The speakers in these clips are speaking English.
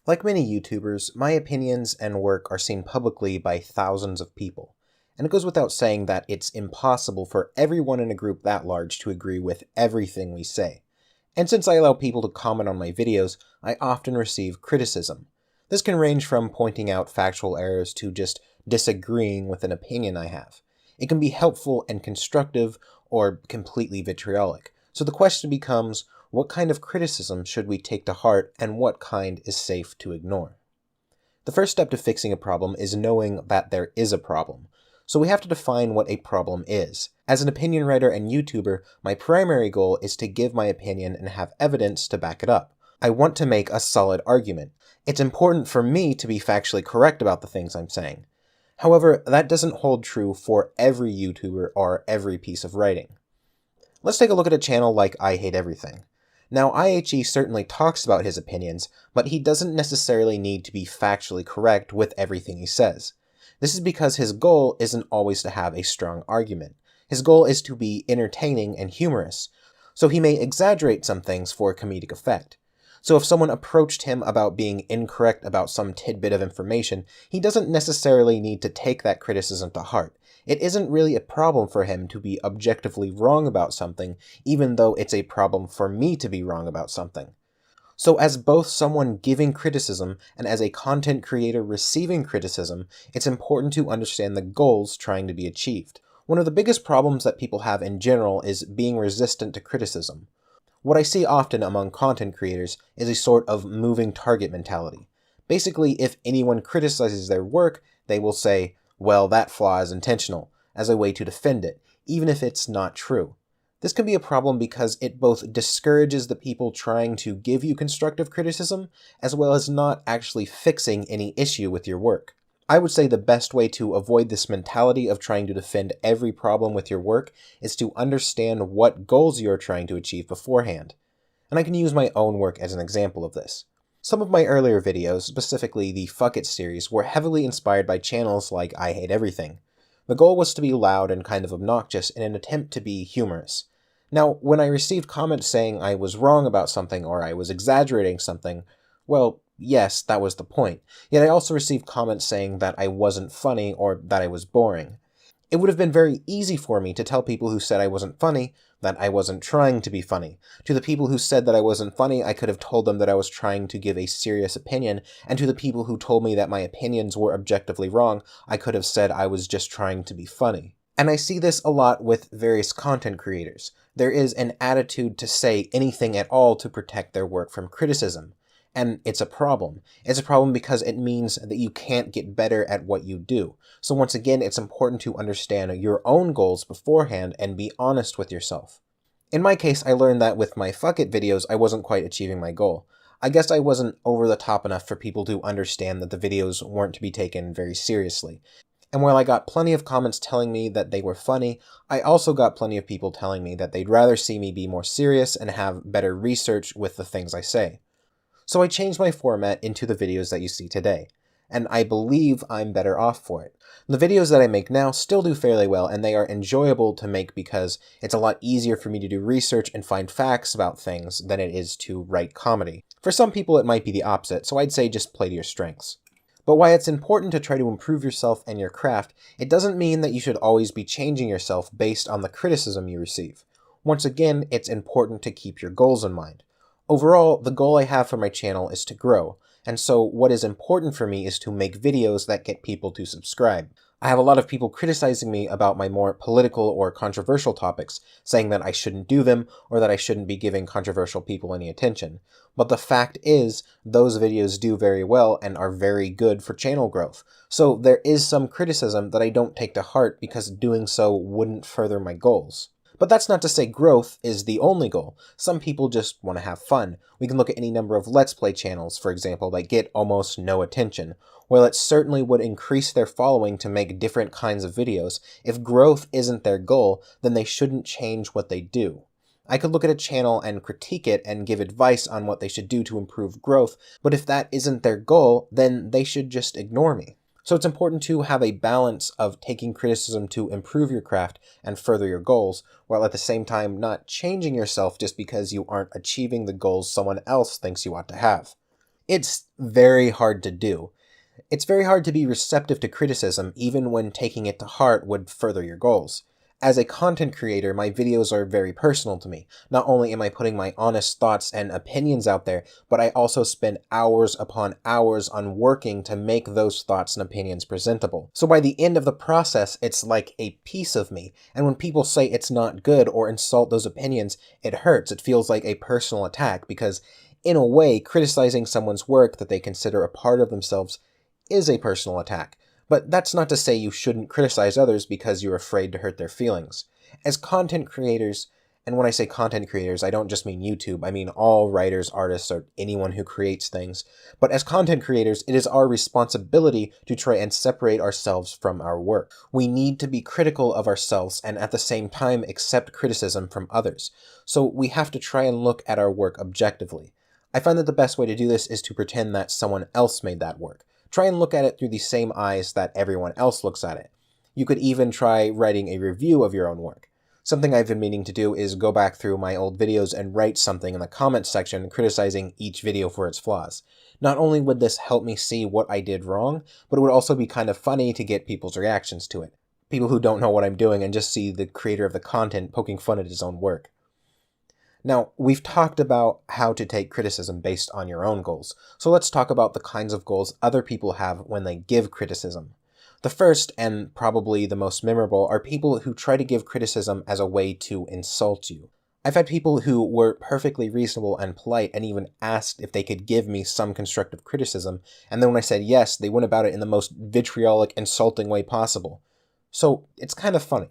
Like many YouTubers, my opinions and work are seen publicly by thousands of people. And it goes without saying that it's impossible for everyone in a group that large to agree with everything we say. And since I allow people to comment on my videos, I often receive criticism. This can range from pointing out factual errors to just disagreeing with an opinion I have. It can be helpful and constructive, or completely vitriolic. So the question becomes, what kind of criticism should we take to heart, and what kind is safe to ignore? The first step to fixing a problem is knowing that there is a problem. So we have to define what a problem is. As an opinion writer and YouTuber, my primary goal is to give my opinion and have evidence to back it up. I want to make a solid argument. It's important for me to be factually correct about the things I'm saying. However, that doesn't hold true for every YouTuber or every piece of writing. Let's take a look at a channel like I Hate Everything. Now, IHE certainly talks about his opinions, but he doesn't necessarily need to be factually correct with everything he says. This is because his goal isn't always to have a strong argument. His goal is to be entertaining and humorous, so he may exaggerate some things for comedic effect. So if someone approached him about being incorrect about some tidbit of information, he doesn't necessarily need to take that criticism to heart. It isn't really a problem for him to be objectively wrong about something, even though it's a problem for me to be wrong about something. So as both someone giving criticism and as a content creator receiving criticism, it's important to understand the goals trying to be achieved. One of the biggest problems that people have in general is being resistant to criticism. What I see often among content creators is a sort of moving target mentality. Basically, if anyone criticizes their work, they will say, well, that flaw is intentional, as a way to defend it, even if it's not true. This can be a problem because it both discourages the people trying to give you constructive criticism, as well as not actually fixing any issue with your work. I would say the best way to avoid this mentality of trying to defend every problem with your work is to understand what goals you are trying to achieve beforehand. And I can use my own work as an example of this. Some of my earlier videos, specifically the Fuck It series, were heavily inspired by channels like I Hate Everything. The goal was to be loud and kind of obnoxious in an attempt to be humorous. Now, when I received comments saying I was wrong about something or I was exaggerating something, well, yes, that was the point. Yet I also received comments saying that I wasn't funny or that I was boring. It would have been very easy for me to tell people who said I wasn't funny that I wasn't trying to be funny. To the people who said that I wasn't funny, I could have told them that I was trying to give a serious opinion, and to the people who told me that my opinions were objectively wrong, I could have said I was just trying to be funny. And I see this a lot with various content creators. There is an attitude to say anything at all to protect their work from criticism. And it's a problem. It's a problem because it means that you can't get better at what you do. So once again, it's important to understand your own goals beforehand and be honest with yourself. In my case, I learned that with my Fuck It videos, I wasn't quite achieving my goal. I guess I wasn't over the top enough for people to understand that the videos weren't to be taken very seriously. And while I got plenty of comments telling me that they were funny, I also got plenty of people telling me that they'd rather see me be more serious and have better research with the things I say. So I changed my format into the videos that you see today, and I believe I'm better off for it. The videos that I make now still do fairly well, and they are enjoyable to make because it's a lot easier for me to do research and find facts about things than it is to write comedy. For some people it might be the opposite, so I'd say just play to your strengths. But while it's important to try to improve yourself and your craft, it doesn't mean that you should always be changing yourself based on the criticism you receive. Once again, it's important to keep your goals in mind. Overall, the goal I have for my channel is to grow, and so what is important for me is to make videos that get people to subscribe. I have a lot of people criticizing me about my more political or controversial topics, saying that I shouldn't do them or that I shouldn't be giving controversial people any attention. But the fact is, those videos do very well and are very good for channel growth. So there is some criticism that I don't take to heart because doing so wouldn't further my goals. But that's not to say growth is the only goal. Some people just want to have fun. We can look at any number of Let's Play channels, for example, that get almost no attention. While it certainly would increase their following to make different kinds of videos, if growth isn't their goal, then they shouldn't change what they do. I could look at a channel and critique it and give advice on what they should do to improve growth, but if that isn't their goal, then they should just ignore me. So it's important to have a balance of taking criticism to improve your craft and further your goals, while at the same time not changing yourself just because you aren't achieving the goals someone else thinks you ought to have. It's very hard to do. It's very hard to be receptive to criticism even when taking it to heart would further your goals. As a content creator, my videos are very personal to me. Not only am I putting my honest thoughts and opinions out there, but I also spend hours upon hours on working to make those thoughts and opinions presentable. So by the end of the process, it's like a piece of me. And when people say it's not good or insult those opinions, it hurts. It feels like a personal attack because, in a way, criticizing someone's work that they consider a part of themselves is a personal attack. But that's not to say you shouldn't criticize others because you're afraid to hurt their feelings. As content creators, and when I say content creators, I don't just mean YouTube, I mean all writers, artists, or anyone who creates things. But as content creators, it is our responsibility to try and separate ourselves from our work. We need to be critical of ourselves and at the same time accept criticism from others. So we have to try and look at our work objectively. I find that the best way to do this is to pretend that someone else made that work. Try and look at it through the same eyes that everyone else looks at it. You could even try writing a review of your own work. Something I've been meaning to do is go back through my old videos and write something in the comments section criticizing each video for its flaws. Not only would this help me see what I did wrong, but it would also be kind of funny to get people's reactions to it. People who don't know what I'm doing and just see the creator of the content poking fun at his own work. Now, we've talked about how to take criticism based on your own goals, so let's talk about the kinds of goals other people have when they give criticism. The first, and probably the most memorable, are people who try to give criticism as a way to insult you. I've had people who were perfectly reasonable and polite and even asked if they could give me some constructive criticism, and then when I said yes, they went about it in the most vitriolic, insulting way possible. So, it's kind of funny.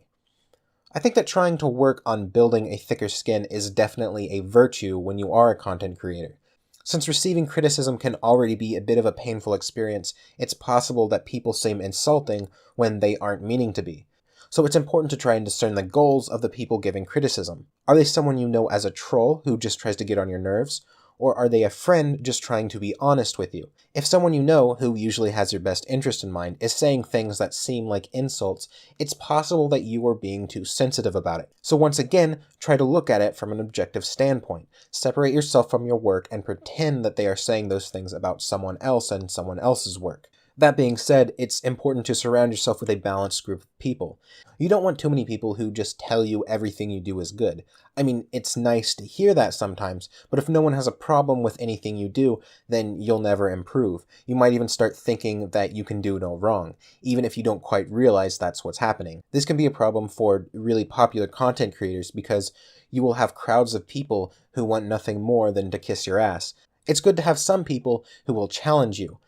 I think that trying to work on building a thicker skin is definitely a virtue when you are a content creator. Since receiving criticism can already be a bit of a painful experience, it's possible that people seem insulting when they aren't meaning to be. So it's important to try and discern the goals of the people giving criticism. Are they someone you know as a troll who just tries to get on your nerves? Or are they a friend just trying to be honest with you? If someone you know, who usually has your best interest in mind, is saying things that seem like insults, it's possible that you are being too sensitive about it. So once again, try to look at it from an objective standpoint. Separate yourself from your work and pretend that they are saying those things about someone else and someone else's work. That being said, it's important to surround yourself with a balanced group of people. You don't want too many people who just tell you everything you do is good. I mean, it's nice to hear that sometimes, but if no one has a problem with anything you do, then you'll never improve. You might even start thinking that you can do no wrong, even if you don't quite realize that's what's happening. This can be a problem for really popular content creators because you will have crowds of people who want nothing more than to kiss your ass. It's good to have some people who will challenge you.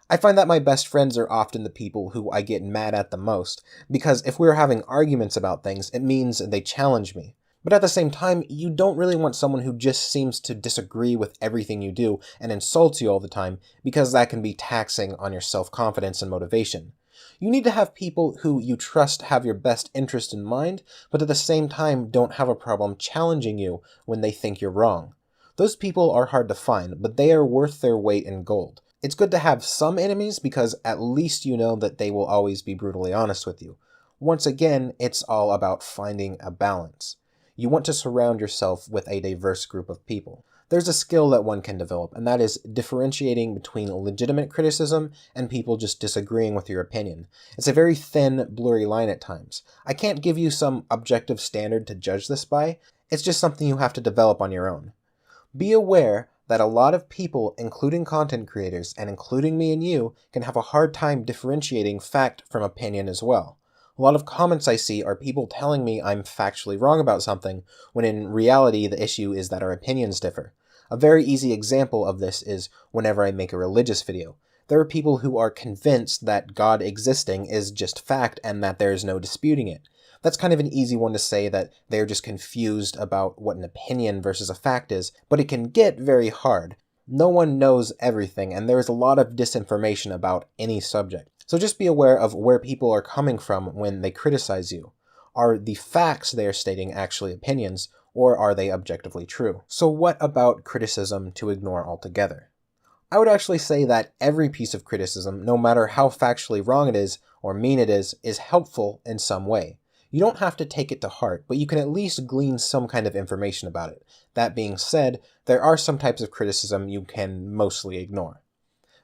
I find that my best friends are often the people who I get mad at the most, because if we're having arguments about things, it means they challenge me. But at the same time, you don't really want someone who just seems to disagree with everything you do and insults you all the time, because that can be taxing on your self-confidence and motivation. You need to have people who you trust have your best interest in mind, but at the same time don't have a problem challenging you when they think you're wrong. Those people are hard to find, but they are worth their weight in gold. It's good to have some enemies because at least you know that they will always be brutally honest with you. Once again, it's all about finding a balance. You want to surround yourself with a diverse group of people. There's a skill that one can develop, and that is differentiating between legitimate criticism and people just disagreeing with your opinion. It's a very thin, blurry line at times. I can't give you some objective standard to judge this by. It's just something you have to develop on your own. Be aware that a lot of people, including content creators, and including me and you, can have a hard time differentiating fact from opinion as well. A lot of comments I see are people telling me I'm factually wrong about something, when in reality the issue is that our opinions differ. A very easy example of this is whenever I make a religious video. There are people who are convinced that God existing is just fact and that there is no disputing it. That's kind of an easy one to say that they're just confused about what an opinion versus a fact is, but it can get very hard. No one knows everything, and there is a lot of disinformation about any subject. So just be aware of where people are coming from when they criticize you. Are the facts they are stating actually opinions, or are they objectively true? So what about criticism to ignore altogether? I would actually say that every piece of criticism, no matter how factually wrong it is or mean it is helpful in some way. You don't have to take it to heart, but you can at least glean some kind of information about it. That being said, there are some types of criticism you can mostly ignore.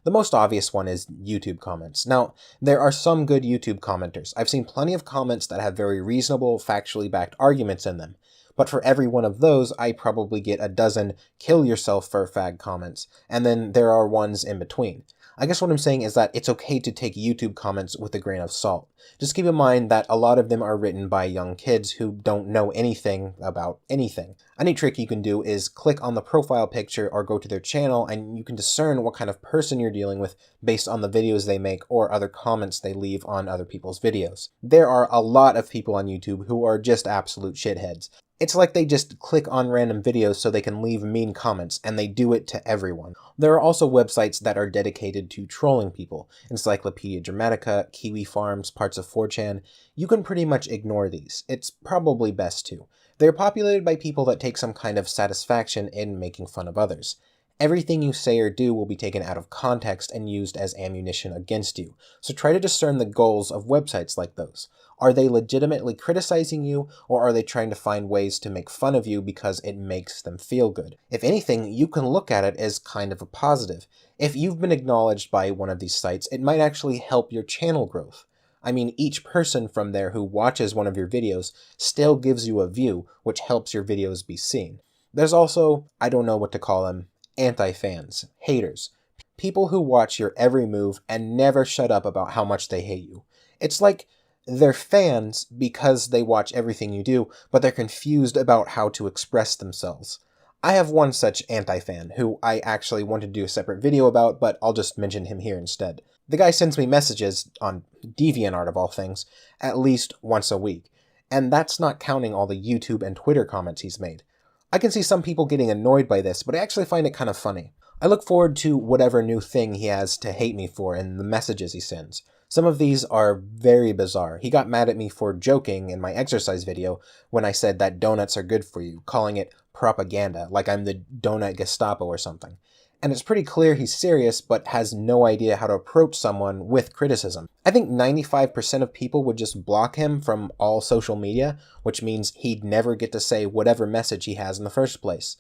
The most obvious one is YouTube comments. Now, there are some good YouTube commenters. I've seen plenty of comments that have very reasonable, factually backed arguments in them. But for every one of those, I probably get a dozen kill yourself for fag comments, and then there are ones in between. I guess what I'm saying is that it's okay to take YouTube comments with a grain of salt. Just keep in mind that a lot of them are written by young kids who don't know anything about anything. A neat trick you can do is click on the profile picture or go to their channel, and you can discern what kind of person you're dealing with based on the videos they make or other comments they leave on other people's videos. There are a lot of people on YouTube who are just absolute shitheads. It's like they just click on random videos so they can leave mean comments, and they do it to everyone. There are also websites that are dedicated to trolling people. Encyclopedia Dramatica, Kiwi Farms, parts of 4chan. You can pretty much ignore these. It's probably best to. They're populated by people that take some kind of satisfaction in making fun of others. Everything you say or do will be taken out of context and used as ammunition against you, so try to discern the goals of websites like those. Are they legitimately criticizing you, or are they trying to find ways to make fun of you because it makes them feel good? If anything, you can look at it as kind of a positive. If you've been acknowledged by one of these sites, it might actually help your channel growth. I mean, each person from there who watches one of your videos still gives you a view, which helps your videos be seen. There's also, I don't know what to call them, anti-fans, haters. People who watch your every move and never shut up about how much they hate you. It's like they're fans because they watch everything you do, but they're confused about how to express themselves. I have one such anti-fan who I actually wanted to do a separate video about, but I'll just mention him here instead. The guy sends me messages, on DeviantArt of all things, at least once a week, and that's not counting all the YouTube and Twitter comments he's made. I can see some people getting annoyed by this, but I actually find it kind of funny. I look forward to whatever new thing he has to hate me for in the messages he sends. Some of these are very bizarre. He got mad at me for joking in my exercise video when I said that donuts are good for you, calling it propaganda, like I'm the donut Gestapo or something. And it's pretty clear he's serious, but has no idea how to approach someone with criticism. I think 95% of people would just block him from all social media, which means he'd never get to say whatever message he has in the first place.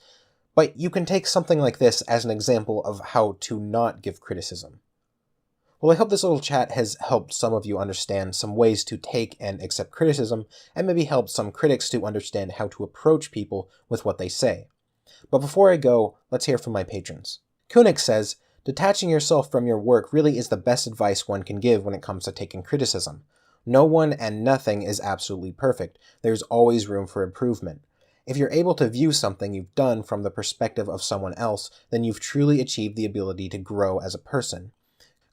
But you can take something like this as an example of how to not give criticism. Well, I hope this little chat has helped some of you understand some ways to take and accept criticism, and maybe helped some critics to understand how to approach people with what they say. But before I go, let's hear from my patrons. Kothorix says, detaching yourself from your work really is the best advice one can give when it comes to taking criticism. No one and nothing is absolutely perfect. There's always room for improvement. If you're able to view something you've done from the perspective of someone else, then you've truly achieved the ability to grow as a person.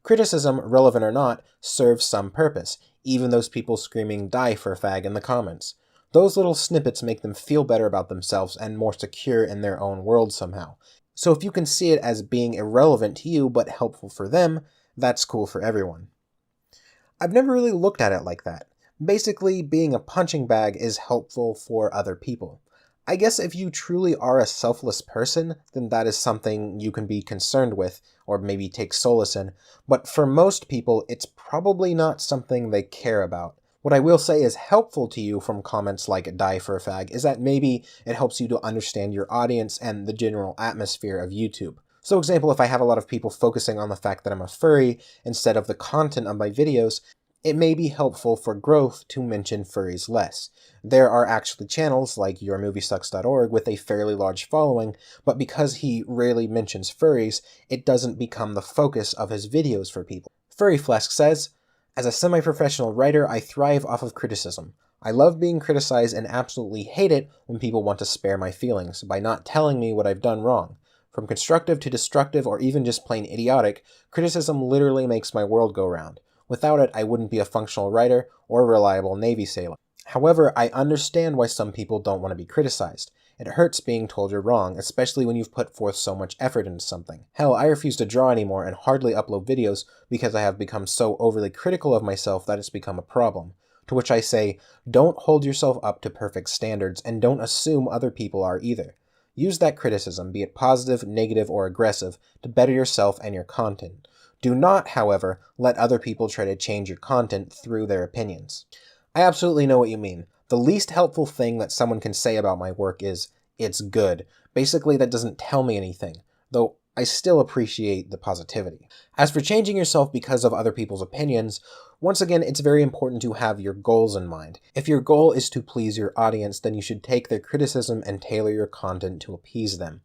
Criticism, relevant or not, serves some purpose, even those people screaming "die for fag" in the comments. Those little snippets make them feel better about themselves and more secure in their own world somehow. So if you can see it as being irrelevant to you but helpful for them, that's cool for everyone. I've never really looked at it like that. Basically, being a punching bag is helpful for other people. I guess if you truly are a selfless person, then that is something you can be concerned with, or maybe take solace in, but for most people, it's probably not something they care about. What I will say is helpful to you from comments like "die for a fag" is that maybe it helps you to understand your audience and the general atmosphere of YouTube. So example, if I have a lot of people focusing on the fact that I'm a furry instead of the content of my videos, it may be helpful for growth to mention furries less. There are actually channels like yourmoviesucks.org with a fairly large following, but because he rarely mentions furries, it doesn't become the focus of his videos for people. Furry Flask says, as a semi-professional writer, I thrive off of criticism. I love being criticized and absolutely hate it when people want to spare my feelings by not telling me what I've done wrong. From constructive to destructive or even just plain idiotic, criticism literally makes my world go round. Without it, I wouldn't be a functional writer or a reliable Navy sailor. However, I understand why some people don't want to be criticized. It hurts being told you're wrong, especially when you've put forth so much effort into something. Hell, I refuse to draw anymore and hardly upload videos because I have become so overly critical of myself that it's become a problem. To which I say, don't hold yourself up to perfect standards and don't assume other people are either. Use that criticism, be it positive, negative, or aggressive, to better yourself and your content. Do not, however, let other people try to change your content through their opinions. I absolutely know what you mean. The least helpful thing that someone can say about my work is, it's good. Basically, that doesn't tell me anything, though I still appreciate the positivity. As for changing yourself because of other people's opinions, once again, it's very important to have your goals in mind. If your goal is to please your audience, then you should take their criticism and tailor your content to appease them.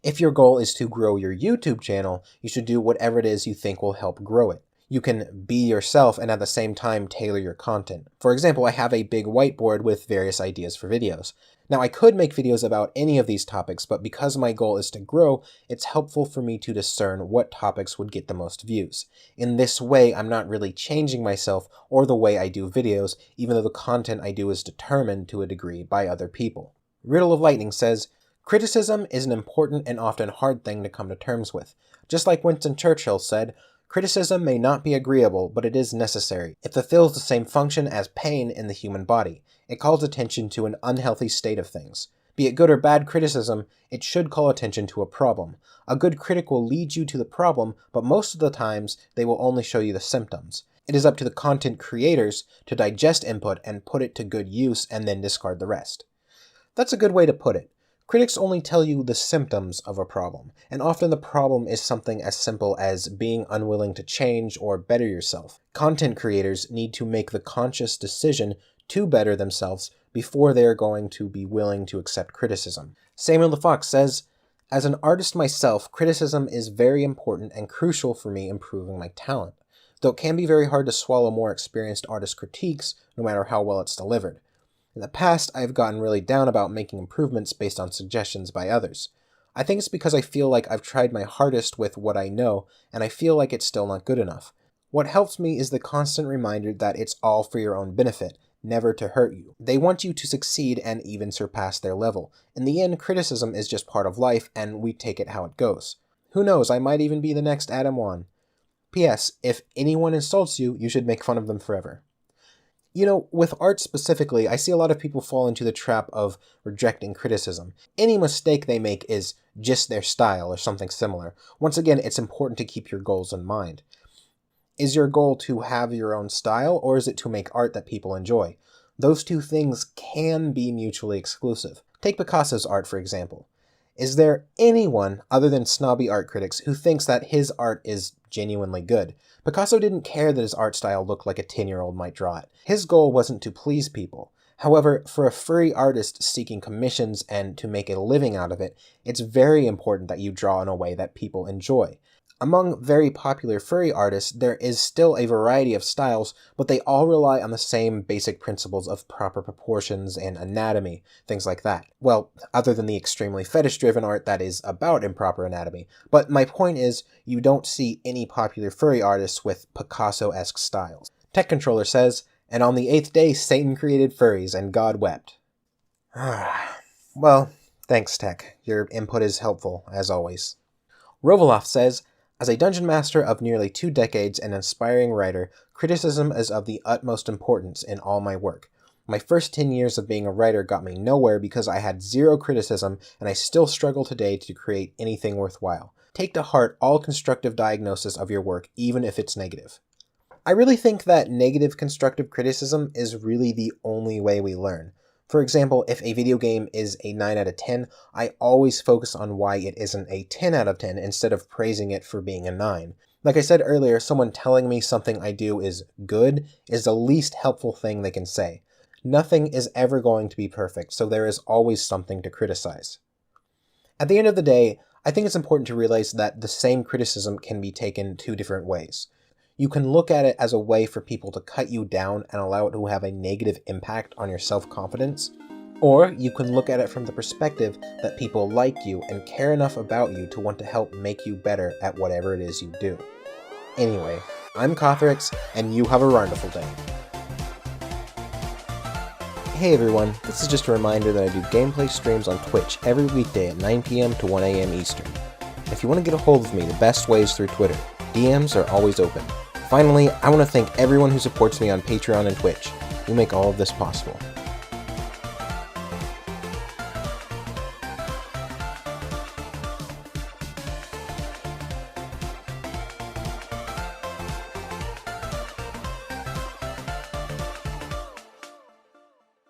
If your goal is to grow your YouTube channel, you should do whatever it is you think will help grow it. You can be yourself and at the same time tailor your content. For example, I have a big whiteboard with various ideas for videos. Now, I could make videos about any of these topics, but because my goal is to grow, it's helpful for me to discern what topics would get the most views. In this way, I'm not really changing myself or the way I do videos, even though the content I do is determined to a degree by other people. Riddle of Lightning says, criticism is an important and often hard thing to come to terms with. Just like Winston Churchill said, criticism may not be agreeable, but it is necessary. It fulfills the same function as pain in the human body. It calls attention to an unhealthy state of things. Be it good or bad criticism, it should call attention to a problem. A good critic will lead you to the problem, but most of the times, they will only show you the symptoms. It is up to the content creators to digest input and put it to good use and then discard the rest. That's a good way to put it. Critics only tell you the symptoms of a problem, and often the problem is something as simple as being unwilling to change or better yourself. Content creators need to make the conscious decision to better themselves before they are going to be willing to accept criticism. Samuel the Fox says, as an artist myself, criticism is very important and crucial for me improving my talent, though it can be very hard to swallow more experienced artist critiques no matter how well it's delivered. In the past, I've gotten really down about making improvements based on suggestions by others. I think it's because I feel like I've tried my hardest with what I know, and I feel like it's still not good enough. What helps me is the constant reminder that it's all for your own benefit, never to hurt you. They want you to succeed and even surpass their level. In the end, criticism is just part of life, and we take it how it goes. Who knows, I might even be the next Adam Wan. P.S. If anyone insults you, you should make fun of them forever. You know, with art specifically, I see a lot of people fall into the trap of rejecting criticism. Any mistake they make is just their style or something similar. Once again, it's important to keep your goals in mind. Is your goal to have your own style, or is it to make art that people enjoy? Those two things can be mutually exclusive. Take Picasso's art, for example. Is there anyone, other than snobby art critics, who thinks that his art is genuinely good? Picasso didn't care that his art style looked like a 10-year-old might draw it. His goal wasn't to please people. However, for a furry artist seeking commissions and to make a living out of it, it's very important that you draw in a way that people enjoy. Among very popular furry artists, there is still a variety of styles, but they all rely on the same basic principles of proper proportions and anatomy, things like that. Well, other than the extremely fetish-driven art that is about improper anatomy. But my point is, you don't see any popular furry artists with Picasso-esque styles. Tech Controller says, and on the 8th day Satan created furries and God wept. Well, thanks Tech. Your input is helpful, as always. Rovaloff says, as a dungeon master of nearly 2 decades and an aspiring writer, criticism is of the utmost importance in all my work. My first 10 years of being a writer got me nowhere because I had zero criticism, and I still struggle today to create anything worthwhile. Take to heart all constructive diagnosis of your work, even if it's negative. I really think that negative constructive criticism is really the only way we learn. For example, if a video game is a 9 out of 10, I always focus on why it isn't a 10 out of 10 instead of praising it for being a 9. Like I said earlier, someone telling me something I do is good is the least helpful thing they can say. Nothing is ever going to be perfect, so there is always something to criticize. At the end of the day, I think it's important to realize that the same criticism can be taken 2 different ways. You can look at it as a way for people to cut you down and allow it to have a negative impact on your self-confidence, or you can look at it from the perspective that people like you and care enough about you to want to help make you better at whatever it is you do. Anyway, I'm Kothorix, and you have a wonderful day. Hey everyone, this is just a reminder that I do gameplay streams on Twitch every weekday at 9 p.m. to 1 a.m. Eastern. If you want to get a hold of me, the best way is through Twitter. DMs are always open. Finally, I want to thank everyone who supports me on Patreon and Twitch. You make all of this possible.